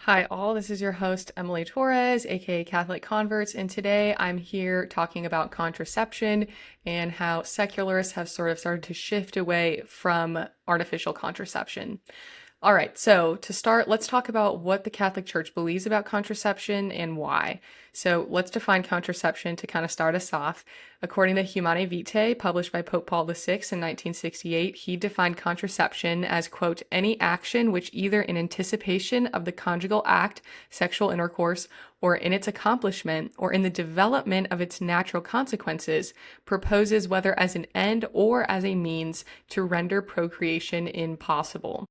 Hi, all. This is your host, Emily Torres, aka Catholic Converts, and today I'm here talking about contraception and how secularists have sort of started to shift away from artificial contraception. All right, so to start, let's talk about what the Catholic Church believes about contraception and why. So let's define contraception to kind of start us off. According to Humanae Vitae, published by Pope Paul VI in 1968, he defined contraception as, quote, any action which either in anticipation of the conjugal act, sexual intercourse, or in its accomplishment, or in the development of its natural consequences, proposes whether as an end or as a means to render procreation impossible.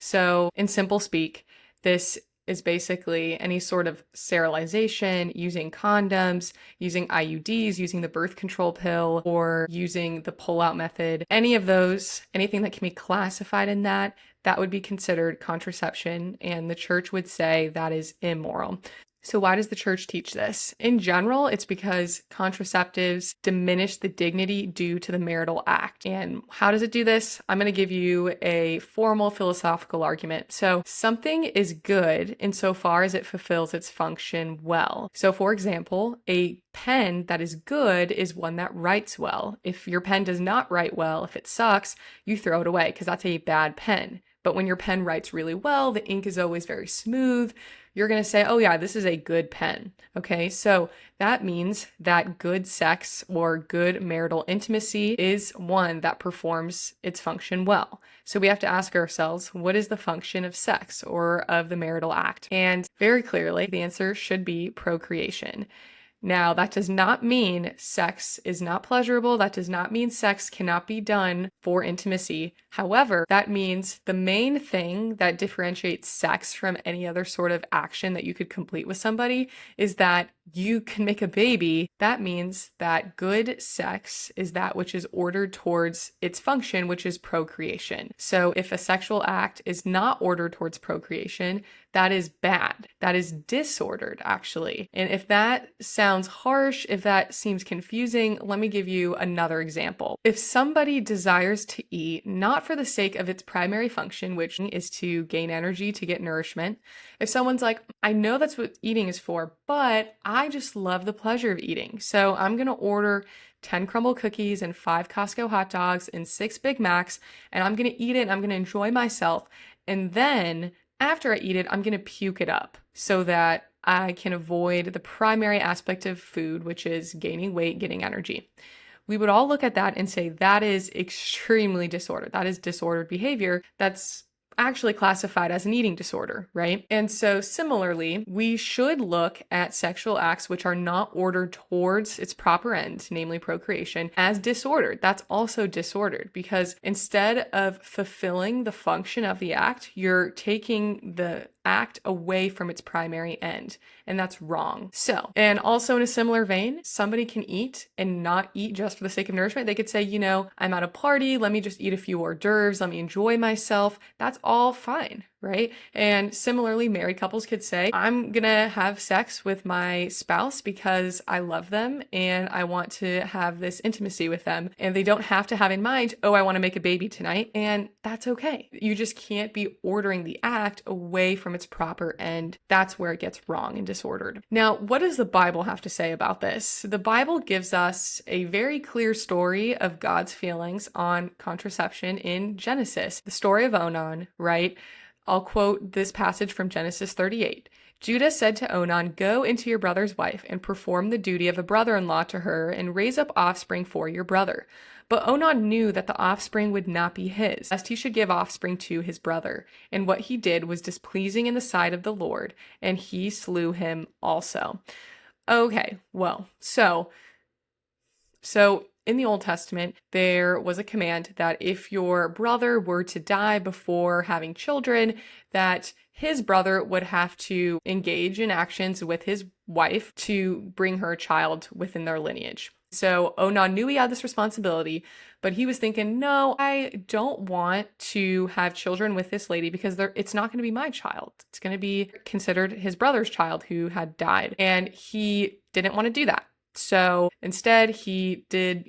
So, in simple speak, this is basically any sort of sterilization, using condoms, using IUDs, using the birth control pill, or using the pull-out method. Any of those, anything that can be classified in that, that would be considered contraception, and the church would say that is immoral. So why does the church teach this? In general, it's because contraceptives diminish the dignity due to the marital act. And how does it do this? I'm going to give you a formal philosophical argument. So something is good insofar as it fulfills its function well. So for example, a pen that is good is one that writes well. If your pen does not write well, if it sucks, you throw it away because that's a bad pen. But when your pen writes really well, the ink is always very smooth, you're going to say, oh yeah, this is a good pen. Okay, so that means that good sex or good marital intimacy is one that performs its function well. So we have to ask ourselves, what is the function of sex or of the marital act? And very clearly, the answer should be procreation. Now, that does not mean sex is not pleasurable. That does not mean sex cannot be done for intimacy. However, that means the main thing that differentiates sex from any other sort of action that you could complete with somebody is that you can make a baby. That means that good sex is that which is ordered towards its function, which is procreation. So if a sexual act is not ordered towards procreation, that is bad. That is disordered, actually. And if that sounds harsh, if that seems confusing, let me give you another example. If somebody desires to eat, not for the sake of its primary function, which is to gain energy, to get nourishment, if someone's like, I know that's what eating is for, but I just love the pleasure of eating, so I'm gonna order 10 crumble cookies and 5 Costco hot dogs and 6 Big Macs, and I'm gonna eat it and I'm gonna enjoy myself, and then after I eat it, I'm gonna puke it up so that I can avoid the primary aspect of food, which is gaining weight, getting energy. We would all look at that and say that is extremely disordered. That is disordered behavior. That's actually classified as an eating disorder, right? And so similarly, we should look at sexual acts which are not ordered towards its proper end, namely procreation, as disordered. That's also disordered because instead of fulfilling the function of the act, you're taking the act away from its primary end, and that's wrong. So, and also in a similar vein, somebody can eat and not eat just for the sake of nourishment. They could say, you know, I'm at a party, let me just eat a few hors d'oeuvres, let me enjoy myself. That's all fine, right? And similarly, married couples could say, I'm gonna have sex with my spouse because I love them and I want to have this intimacy with them. And they don't have to have in mind, oh, I want to make a baby tonight. And that's okay. You just can't be ordering the act away from its proper end. That's where it gets wrong and disordered. Now, what does the Bible have to say about this? The Bible gives us a very clear story of God's feelings on contraception in Genesis, the story of Onan, right? I'll quote this passage from Genesis 38. Judah said to Onan, go into your brother's wife and perform the duty of a brother-in-law to her and raise up offspring for your brother. But Onan knew that the offspring would not be his, lest he should give offspring to his brother. And what he did was displeasing in the sight of the Lord, and he slew him also. Okay, well, so in the Old Testament, there was a command that if your brother were to die before having children, that his brother would have to engage in actions with his wife to bring her a child within their lineage. So Onan knew he had this responsibility, but he was thinking, no, I don't want to have children with this lady because it's not going to be my child. It's going to be considered his brother's child who had died. And he didn't want to do that. So instead, he did,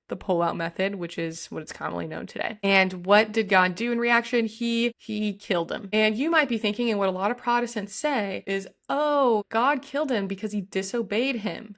the pull-out method, which is what it's commonly known today. And what did God do in reaction? He killed him. And you might be thinking, and what a lot of Protestants say is, oh, God killed him because he disobeyed him.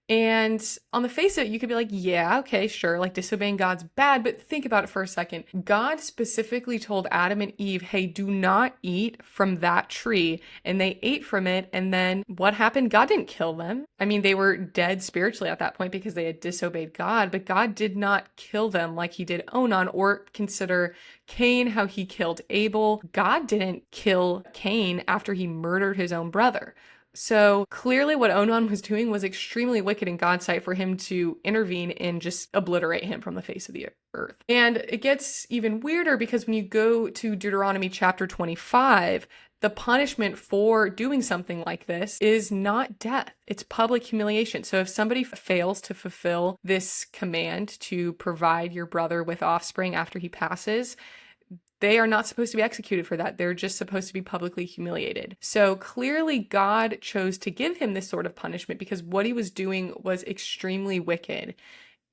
And on the face of it, you could be like, yeah, okay, sure, like disobeying God's bad, but think about it for a second. God specifically told Adam and Eve, hey, do not eat from that tree. And they ate from it. And then what happened? God didn't kill them. I mean, they were dead spiritually at that point because they had disobeyed God, but God did not kill them like he did Onan, or consider Cain, how he killed Abel. God didn't kill Cain after he murdered his own brother. So clearly what Onan was doing was extremely wicked in God's sight for him to intervene and just obliterate him from the face of the earth. And it gets even weirder because when you go to Deuteronomy chapter 25, the punishment for doing something like this is not death. It's public humiliation. So if somebody fails to fulfill this command to provide your brother with offspring after he passes, they are not supposed to be executed for that. They're just supposed to be publicly humiliated. So clearly God chose to give him this sort of punishment because what he was doing was extremely wicked.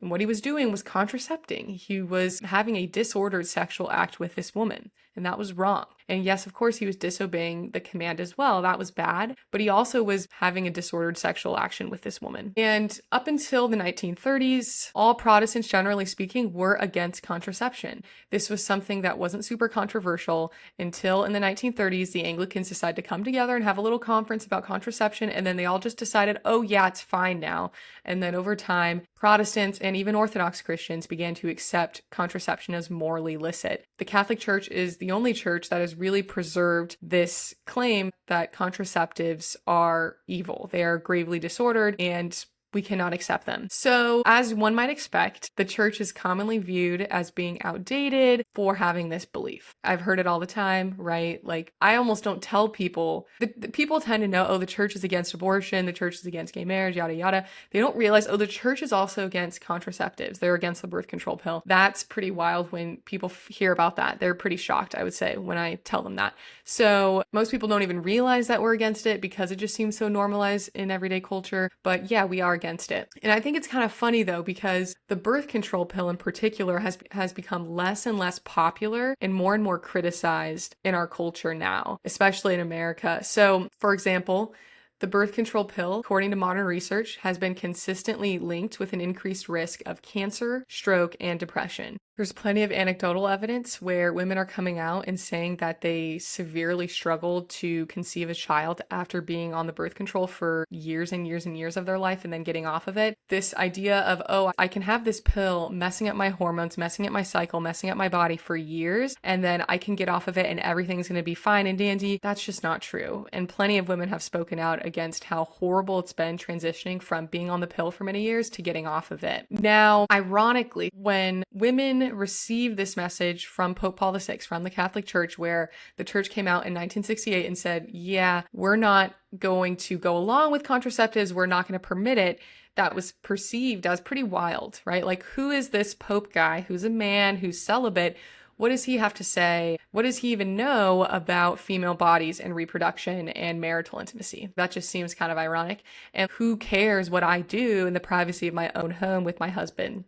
And what he was doing was contracepting. He was having a disordered sexual act with this woman, and that was wrong. And yes, of course, he was disobeying the command as well. That was bad. But he also was having a disordered sexual action with this woman. And up until the 1930s, all Protestants, generally speaking, were against contraception. This was something that wasn't super controversial until in the 1930s, the Anglicans decided to come together and have a little conference about contraception. And then they all just decided, oh yeah, it's fine now. And then over time, Protestants and even Orthodox Christians began to accept contraception as morally licit. The Catholic Church is the only church that has really preserved this claim that contraceptives are evil. They are gravely disordered and we cannot accept them. So, as one might expect, the church is commonly viewed as being outdated for having this belief. I've heard it all the time, right? Like, I almost don't tell people, the people tend to know, oh, the church is against abortion, the church is against gay marriage, yada, yada. They don't realize, oh, the church is also against contraceptives. They're against the birth control pill. That's pretty wild when people hear about that. They're pretty shocked, I would say, when I tell them that. So, most people don't even realize that we're against it because it just seems so normalized in everyday culture. But yeah, we are against it. And I think it's kind of funny though, because the birth control pill in particular has become less and less popular and more criticized in our culture now, especially in America. So, for example, the birth control pill, according to modern research, has been consistently linked with an increased risk of cancer, stroke, and depression. There's plenty of anecdotal evidence where women are coming out and saying that they severely struggled to conceive a child after being on the birth control for years and years and years of their life and then getting off of it. This idea of, oh, I can have this pill messing up my hormones, messing up my cycle, messing up my body for years, and then I can get off of it and everything's going to be fine and dandy. That's just not true. And plenty of women have spoken out against how horrible it's been transitioning from being on the pill for many years to getting off of it. Now, ironically, when women received this message from Pope Paul VI, from the Catholic Church, where the church came out in 1968 and said, yeah, we're not going to go along with contraceptives, we're not going to permit it, that was perceived as pretty wild, right? Like, who is this Pope guy who's a man, who's celibate? What does he have to say? What does he even know about female bodies and reproduction and marital intimacy? That just seems kind of ironic. And who cares what I do in the privacy of my own home with my husband?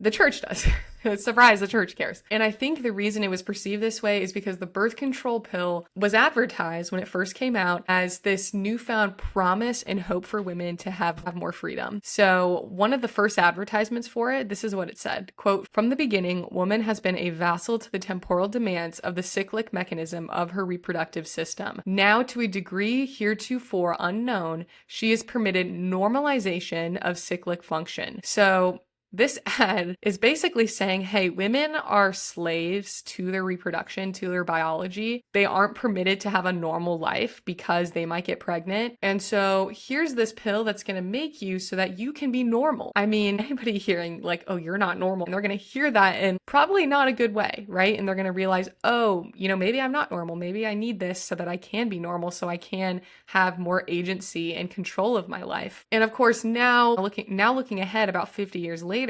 The church does. Surprise, the church cares. And I think the reason it was perceived this way is because the birth control pill was advertised when it first came out as this newfound promise and hope for women to have more freedom. So one of the first advertisements for it, this is what it said, quote, "From the beginning, woman has been a vassal to the temporal demands of the cyclic mechanism of her reproductive system. Now, to a degree heretofore unknown, she is permitted normalization of cyclic function." So this ad is basically saying, hey, women are slaves to their reproduction, to their biology. They aren't permitted to have a normal life because they might get pregnant. And so here's this pill that's going to make you so that you can be normal. I mean, anybody hearing like, oh, you're not normal, and they're going to hear that in probably not a good way, right? And they're going to realize, oh, maybe I'm not normal. Maybe I need this so that I can be normal, so I can have more agency and control of my life. And of course, now looking ahead about 50 years later,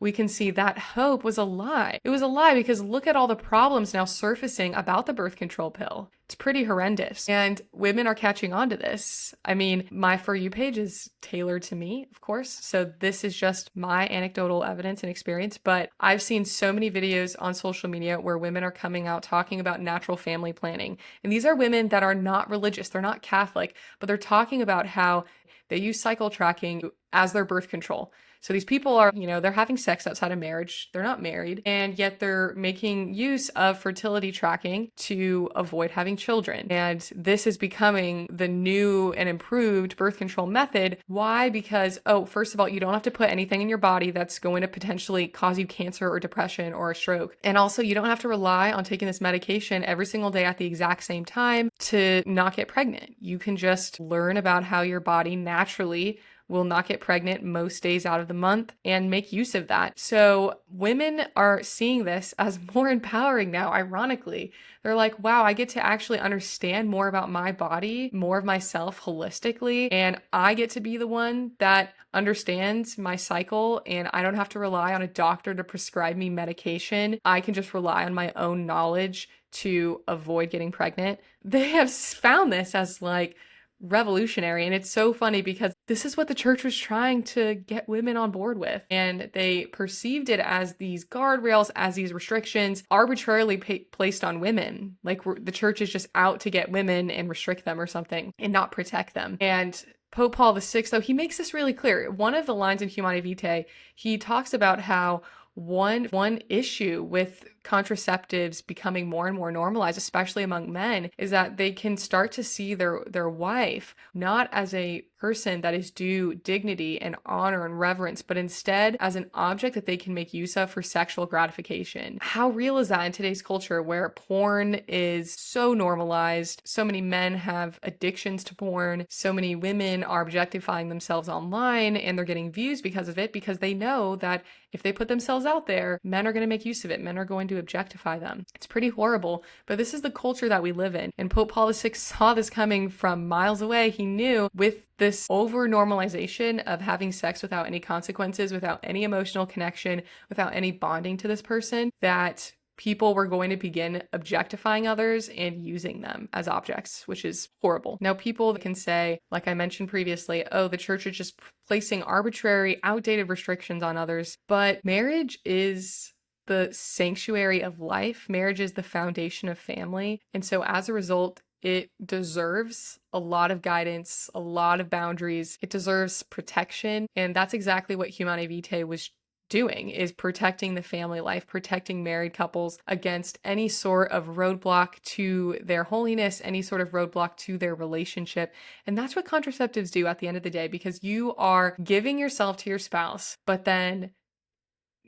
we can see that hope was a lie. It was a lie because look at all the problems now surfacing about the birth control pill. It's pretty horrendous. And women are catching on to this. I mean, my For You page is tailored to me, of course. So this is just my anecdotal evidence and experience. But I've seen so many videos on social media where women are coming out talking about natural family planning. And these are women that are not religious, they're not Catholic, but they're talking about how they use cycle tracking as their birth control. So these people are, they're having sex outside of marriage. They're not married, and yet they're making use of fertility tracking to avoid having children. And this is becoming the new and improved birth control method. Why? Because, first of all, you don't have to put anything in your body that's going to potentially cause you cancer or depression or a stroke. And also, you don't have to rely on taking this medication every single day at the exact same time to not get pregnant. You can just learn about how your body naturally will not get pregnant most days out of the month and make use of that. So women are seeing this as more empowering now, ironically. They're like, wow, I get to actually understand more about my body, more of myself holistically, and I get to be the one that understands my cycle, and I don't have to rely on a doctor to prescribe me medication. I can just rely on my own knowledge to avoid getting pregnant. They have found this as like revolutionary. And it's so funny because this is what the church was trying to get women on board with. And they perceived it as these guardrails, as these restrictions arbitrarily placed on women. Like the church is just out to get women and restrict them or something and not protect them. And Pope Paul VI, though, he makes this really clear. One of the lines in Humanae Vitae, he talks about how one issue with contraceptives becoming more and more normalized, especially among men, is that they can start to see their wife not as a person that is due dignity and honor and reverence, but instead as an object that they can make use of for sexual gratification. How real is that in today's culture where porn is so normalized? So many men have addictions to porn. So many women are objectifying themselves online and they're getting views because of it, because they know that if they put themselves out there, men are going to make use of it. Men are going to objectify them. It's pretty horrible, but this is the culture that we live in. And Pope Paul VI saw this coming from miles away. He knew with this over normalization of having sex without any consequences, without any emotional connection, without any bonding to this person, that people were going to begin objectifying others and using them as objects, which is horrible. Now, people can say, like I mentioned previously, oh, the church is just placing arbitrary, outdated restrictions on others. But marriage is the sanctuary of life. Marriage is the foundation of family. And so as a result, it deserves a lot of guidance, a lot of boundaries. It deserves protection. And that's exactly what Humanae Vitae was doing, is protecting the family life, protecting married couples against any sort of roadblock to their holiness, any sort of roadblock to their relationship. And that's what contraceptives do at the end of the day, because you are giving yourself to your spouse, but then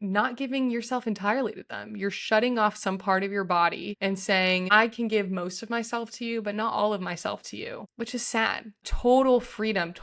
not giving yourself entirely to them. You're shutting off some part of your body and saying, I can give most of myself to you, but not all of myself to you, which is sad. Total freedom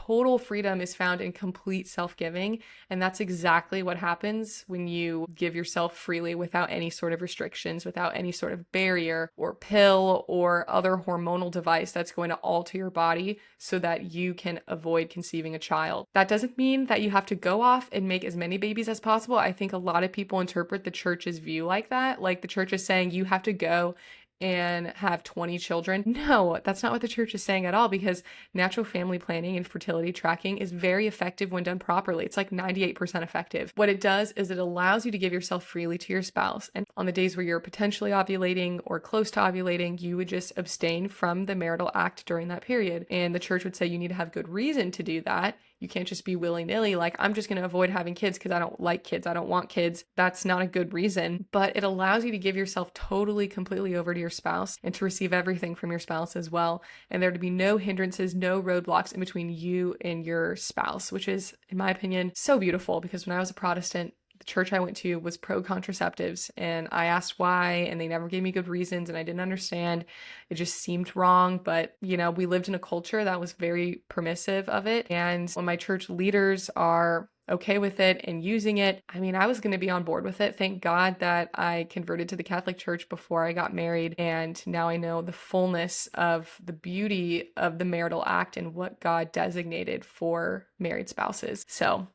is found in complete self-giving. And that's exactly what happens when you give yourself freely without any sort of restrictions, without any sort of barrier or pill or other hormonal device that's going to alter your body so that you can avoid conceiving a child. That doesn't mean that you have to go off and make as many babies as possible. I think a lot of people interpret the church's view like that. Like the church is saying you have to go and have 20 children. No, that's not what the church is saying at all, because natural family planning and fertility tracking is very effective when done properly. It's like 98% effective. What it does is it allows you to give yourself freely to your spouse. And on the days where you're potentially ovulating or close to ovulating, you would just abstain from the marital act during that period. And the church would say you need to have good reason to do that. You can't just be willy-nilly like, I'm just going to avoid having kids because I don't like kids. I don't want kids. That's not a good reason. But it allows you to give yourself totally, completely over to your spouse and to receive everything from your spouse as well. And there to be no hindrances, no roadblocks in between you and your spouse, which is, in my opinion, so beautiful. Because when I was a Protestant, the church I went to was pro-contraceptives, and I asked why, and they never gave me good reasons, and I didn't understand. It just seemed wrong, but we lived in a culture that was very permissive of it, and when my church leaders are okay with it and using it, I was going to be on board with it. Thank God that I converted to the Catholic Church before I got married, and now I know the fullness of the beauty of the marital act and what God designated for married spouses. So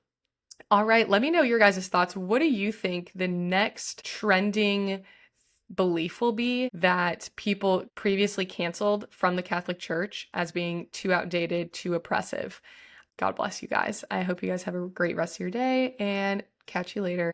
All right, let me know your guys' thoughts. What do you think the next trending belief will be that people previously canceled from the Catholic Church as being too outdated, too oppressive? God bless you guys. I hope you guys have a great rest of your day and catch you later.